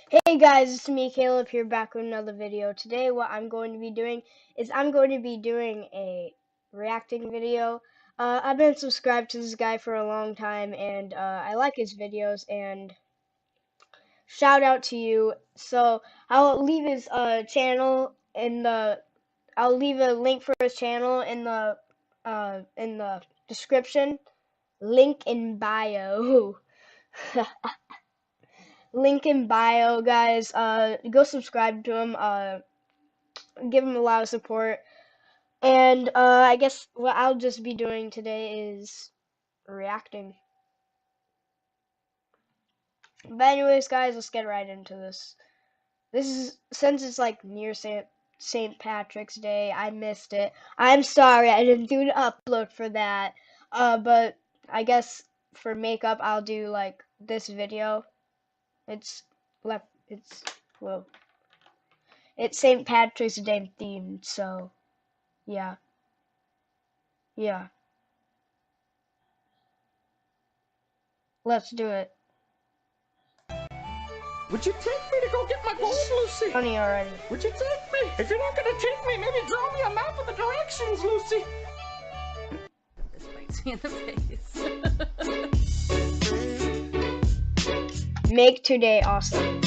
Hey guys, it's me, Caleb, here back with another video. Today what I'm going to be doing is I'm going to be doing a reacting video. I've been subscribed to this guy for a long time and I like his videos and shout out to you. So I'll leave his channel in the I'll leave a link for his channel in the description. Link in bio. Link in bio, guys. Go subscribe to him. Give him a lot of support. And I guess what I'll just be doing today is reacting. But anyways, guys, let's get right into this. This is since it's like near St. Patrick's Day. I missed it. I'm sorry, I didn't do an upload for that. But I guess for makeup, I'll do like this video. It's left. It's well. It's St. Patrick's Day themed, so yeah, yeah. Let's do it. Would you take me to go get my gold, Lucy? Funny already. Would you take me? If you're not gonna take me, maybe draw me a map of the directions, Lucy. This bites me in the face. Make today awesome.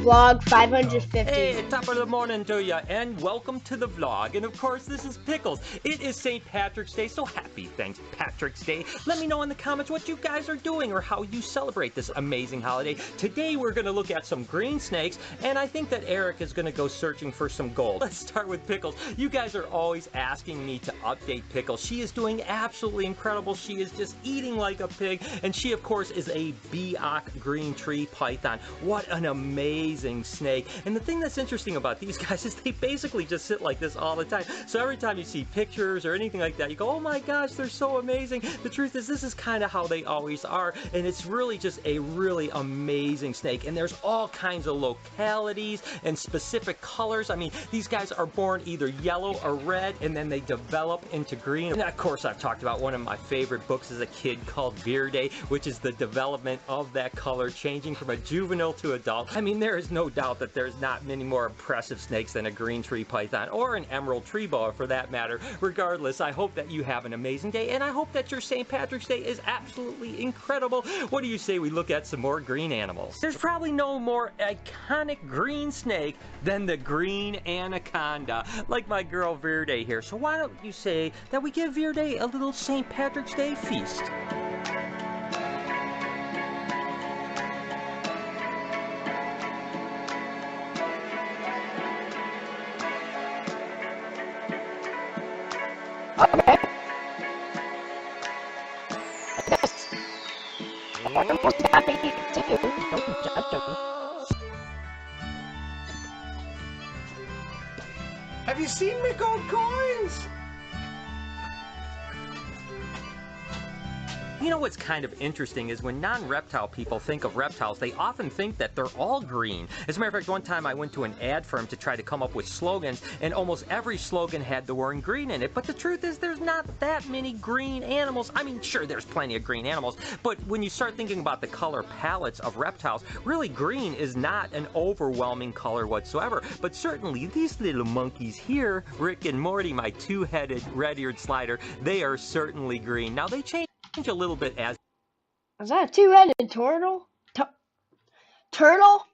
Vlog 550. Hey, top of the morning to ya, and welcome to the vlog. And of course, this is Pickles. It is St. Patrick's Day, so happy St. Patrick's Day. Let me know in the comments what you guys are doing or how you celebrate this amazing holiday. Today, we're gonna look at some green snakes, and I think that Eric is gonna go searching for some gold. Let's start with Pickles. You guys are always asking me to update Pickles. She is doing absolutely incredible. She is just eating like a pig, and she, of course, is a Beoc green tree python. What an amazing snake. And the thing that's interesting about these guys is they basically just sit like this all the time. So every time you see pictures or anything like that, you go, oh my gosh, they're so amazing. The truth is, this is kind of how they always are, and it's really just a really amazing snake. And there's all kinds of localities and specific colors. I mean, these guys are born either yellow or red, and then they develop into green. And of course, I've talked about one of my favorite books as a kid called Verde, which is the development of that color changing from a juvenile to adult. I mean, there is no doubt that there's not many more impressive snakes than a green tree python or an emerald tree boa for that matter. Regardless, I hope that you have an amazing day, and I hope that your St. Patrick's Day is absolutely incredible. What do you say we look at some more green animals? There's probably no more iconic green snake than the green anaconda, like my girl Verde here. So why don't you say that we give Verde a little St. Patrick's Day feast? Okay. Have you seen my gold coins? You know what's kind of interesting is when non-reptile people think of reptiles, they often think that they're all green. As a matter of fact, one time I went to an ad firm to try to come up with slogans, and almost every slogan had the word green in it. But the truth is, there's not that many green animals. I mean, sure, there's plenty of green animals, but when you start thinking about the color palettes of reptiles, really green is not an overwhelming color whatsoever. But certainly these little monkeys here, Rick and Morty, my two-headed red-eared slider, they are certainly green. Now, they change a little bit as Is that a two-headed turtle? Turtle?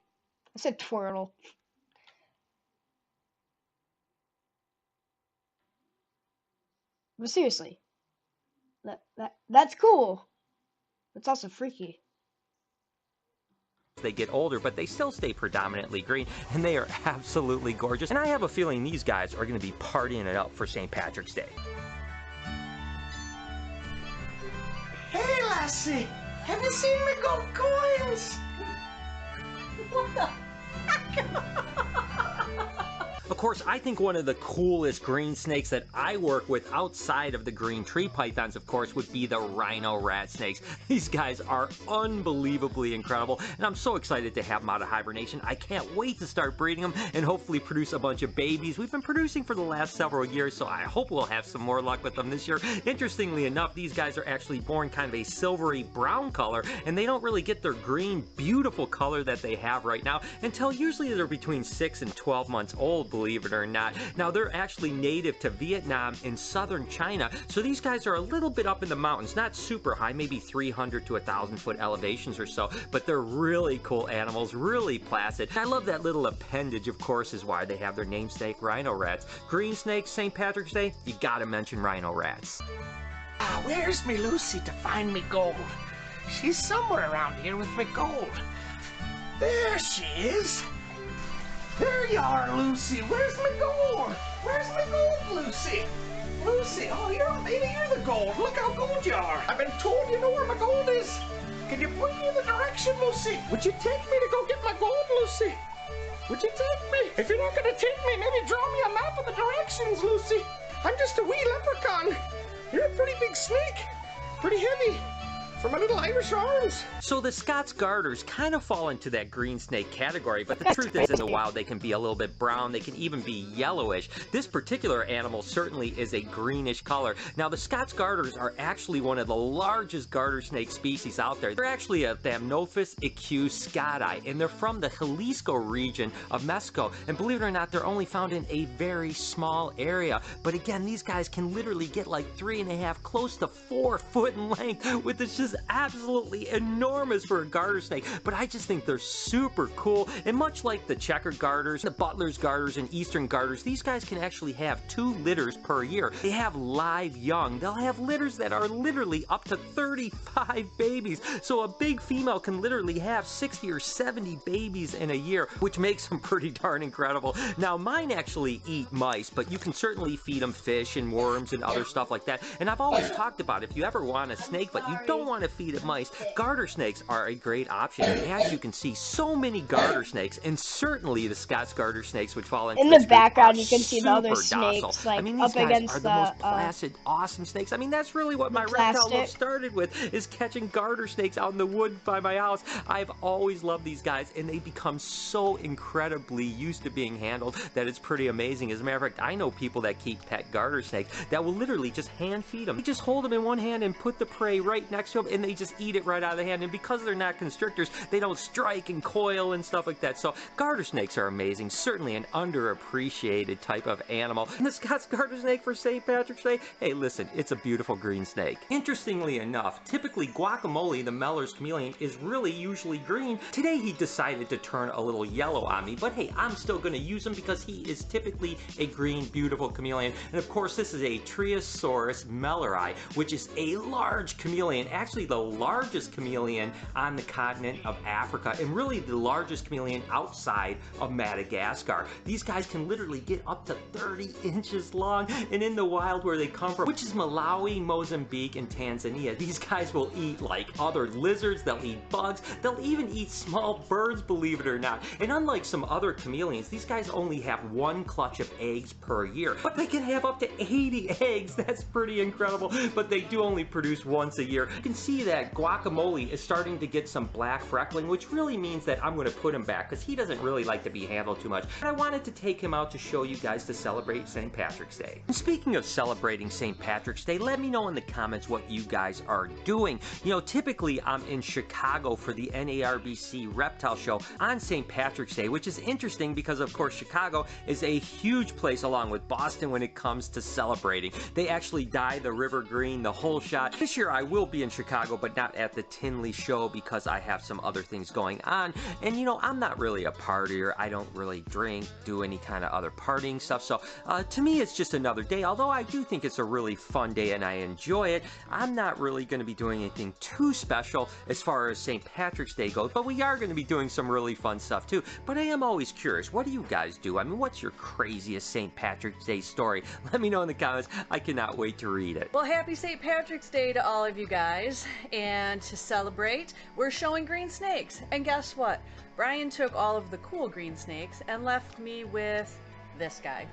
I said twirtle. But seriously, that's cool. It's also freaky. they get older, but they still stay predominantly green, and they are absolutely gorgeous. And I have a feeling these guys are going to be partying it up for St. Patrick's Day. Hey, lassie! Have you seen my gold coins? What the heck? Of course, I think one of the coolest green snakes that I work with outside of the green tree pythons, of course, would be the rhino rat snakes. These guys are unbelievably incredible, and I'm so excited to have them out of hibernation. I can't wait to start breeding them and hopefully produce a bunch of babies. We've been producing for the last several years, so I hope we'll have some more luck with them this year. Interestingly enough, these guys are actually born kind of a silvery brown color, and they don't really get their green, beautiful color that they have right now until usually they're between 6 and 12 months old, believe it or not. Now, they're actually native to Vietnam and southern China, so these guys are a little bit up in the mountains, not super high, maybe 300 to 1,000 foot elevations or so, but they're really cool animals, really placid. I love that little appendage, of course, is why they have their namesake rhino rats. Green snakes, St. Patrick's Day, you gotta mention rhino rats. Ah, where's me Lucy to find me gold? She's somewhere around here with me gold. There she is. There you are, Lucy. Where's my gold? Where's my gold, Lucy? Lucy, oh, maybe you're the gold. Look how gold you are. I've been told you know where my gold is. Can you point me in the direction, Lucy? Would you take me to go get my gold, Lucy? Would you take me? If you're not gonna take me, maybe draw me a map of the directions, Lucy. I'm just a wee leprechaun. You're a pretty big snake. Pretty heavy. For my little Irish arms. So the Scots Garters kind of fall into that green snake category, but the truth is in the wild they can be a little bit brown, they can even be yellowish. This particular animal certainly is a greenish color. Now the Scots Garters are actually one of the largest garter snake species out there. They're actually a Thamnophis equus scotti, and they're from the Jalisco region of Mexico. And believe it or not, they're only found in a very small area. But again, these guys can literally get like 3.5, close to 4 foot in length, with this just absolutely enormous for a garter snake. But I just think they're super cool, and much like the checkered garters, the Butler's garters, and eastern garters, these guys can actually have 2 litters per year. They have live young. They'll have litters that are literally up to 35 babies. So a big female can literally have 60 or 70 babies in a year, which makes them pretty darn incredible. Now mine actually eat mice, but you can certainly feed them fish and worms and other stuff like that. And I've always talked about, if you ever want a snake but you don't want to feed it mice, garter snakes are a great option. And as you can see, so many garter snakes, and certainly the Scots garter snakes, which fall into In this the group, background, are you can see the other super docile. snakes, like, I mean, these up guys against are the most the, placid, awesome snakes. I mean, that's really what my reptile love plastic. started with, is catching garter snakes out in the wood by my house. I've always loved these guys, and they become so incredibly used to being handled that it's pretty amazing. As a matter of fact, I know people that keep pet garter snakes that will literally just hand feed them. They just hold them in one hand and put the prey right next to them, and they just eat it right out of the hand. And because they're not constrictors, they don't strike and coil and stuff like that. So garter snakes are amazing, certainly an underappreciated type of animal. And the Scots garter snake for St. Patrick's Day, hey listen, it's a beautiful green snake. Interestingly enough, typically Guacamole, the Meller's chameleon, is really usually green. Today he decided to turn a little yellow on me, but hey, I'm still going to use him because he is typically a green, beautiful chameleon. And of course, this is a Triosaurus melleri, which is a large chameleon, actually the largest chameleon on the continent of Africa, and really the largest chameleon outside of Madagascar. These guys can literally get up to 30 inches long, and in the wild where they come from, which is Malawi, Mozambique, and Tanzania, these guys will eat like other lizards, they'll eat bugs, they'll even eat small birds, believe it or not. And unlike some other chameleons, these guys only have 1 clutch of eggs per year, but they can have up to 80 eggs. That's pretty incredible, but they do only produce once a year. You can see that Guacamole is starting to get some black freckling, which really means that I'm going to put him back because he doesn't really like to be handled too much. But I wanted to take him out to show you guys to celebrate St. Patrick's Day. And speaking of celebrating St. Patrick's Day, let me know in the comments what you guys are doing. You know, typically I'm in Chicago for the NARBC Reptile Show on St. Patrick's Day, which is interesting because of course Chicago is a huge place along with Boston when it comes to celebrating. They actually dye the river green, the whole shot. This year I will be in Chicago, but not at the Tinley show because I have some other things going on. And you know, I'm not really a partier. I don't really drink, do any kind of other partying stuff. So to me, it's just another day. Although I do think it's a really fun day and I enjoy it, I'm not really going to be doing anything too special as far as St. Patrick's Day goes. But we are going to be doing some really fun stuff too. But I am always curious, what do you guys do? I mean, what's your craziest St. Patrick's Day story? Let me know in the comments. I cannot wait to read it. Well, happy St. Patrick's Day to all of you guys. And to celebrate, we're showing green snakes. And guess what? Brian took all of the cool green snakes and left me with this guy.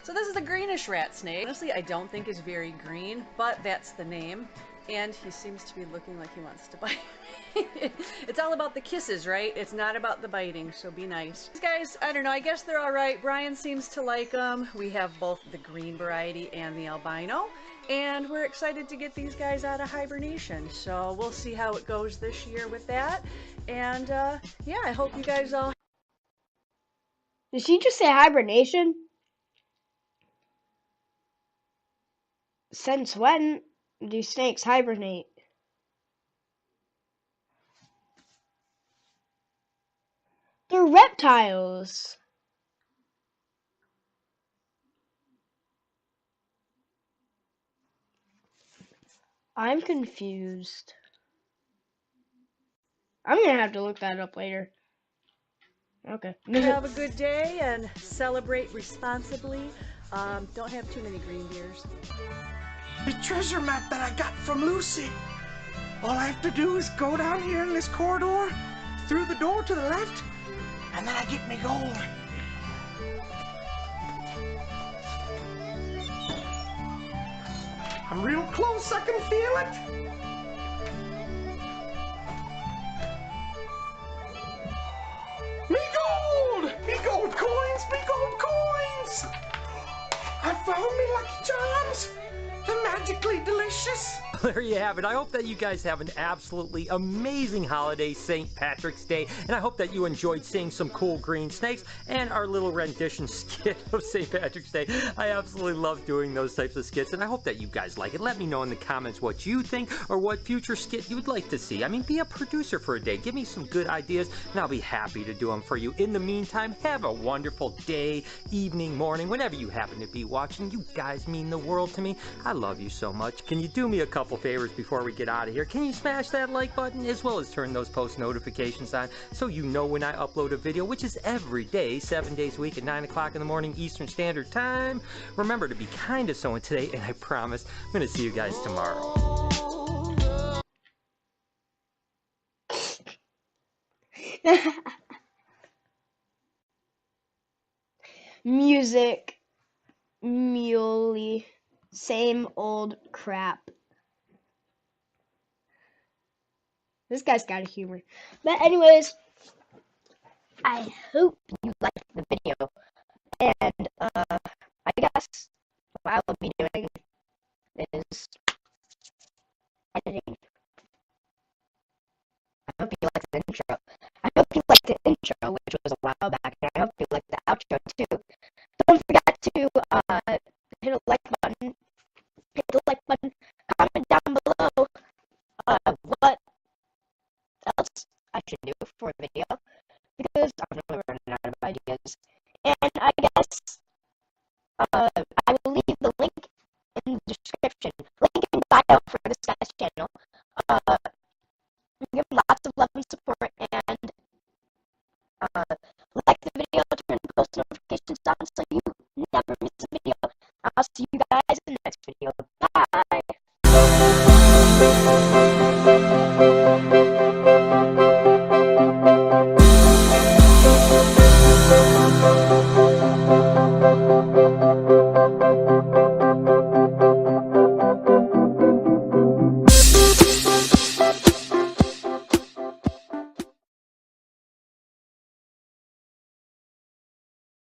So this is the greenish rat snake. Honestly, I don't think is very green, but that's the name. And he seems to be looking like he wants to bite me. It's all about the kisses, right? It's not about the biting, so be nice. These guys, I don't know, I guess they're all right. Brian seems to like them. We have both the green variety and the albino. And we're excited to get these guys out of hibernation. So we'll see how it goes this year with that. And yeah, I hope you guys all... Did she just say hibernation? Since when do snakes hibernate? They're reptiles. I'm confused. I'm gonna have to look that up later. Okay. Have a good day and celebrate responsibly. Don't have too many green beers. The treasure map that I got from Lucy. All I have to do is go down here in this corridor, through the door to the left, and then I get me gold. I'm real close, I can feel it. Me gold! Me gold coins! Me gold coins! I found me Lucky Charms! They're magically delicious! There you have it. I hope that you guys have an absolutely amazing holiday, St. Patrick's Day, and I hope that you enjoyed seeing some cool green snakes and our little rendition skit of St. Patrick's Day. I absolutely love doing those types of skits, and I hope that you guys like it. Let me know in the comments what you think or what future skit you would like to see. I mean, be a producer for a day. Give me some good ideas, and I'll be happy to do them for you. In the meantime, have a wonderful day, evening, morning, whenever you happen to be watching. You guys mean the world to me. I love you so much. Can you do me a couple favors before we get out of here? Can you smash that like button as well as turn those post notifications on so you know when I upload a video, which is every day, 7 days a week at 9 o'clock in the morning Eastern Standard Time. Remember to be kind to someone today, and I promise I'm going to see you guys tomorrow. Music, muley, same old crap. This guy's got a humor. But anyways, I hope you liked the video. And I guess what I'll be doing is editing. I hope you liked the intro. I hope you liked the intro, which was a while back, and I hope you liked the outro too. Don't forget to hit a like button. Hit the like button. Comment down below what else I should do for a video, because I'm really running out of ideas. And I guess I will leave the link in the description, link in bio for this guy's channel. Give him lots of love and support,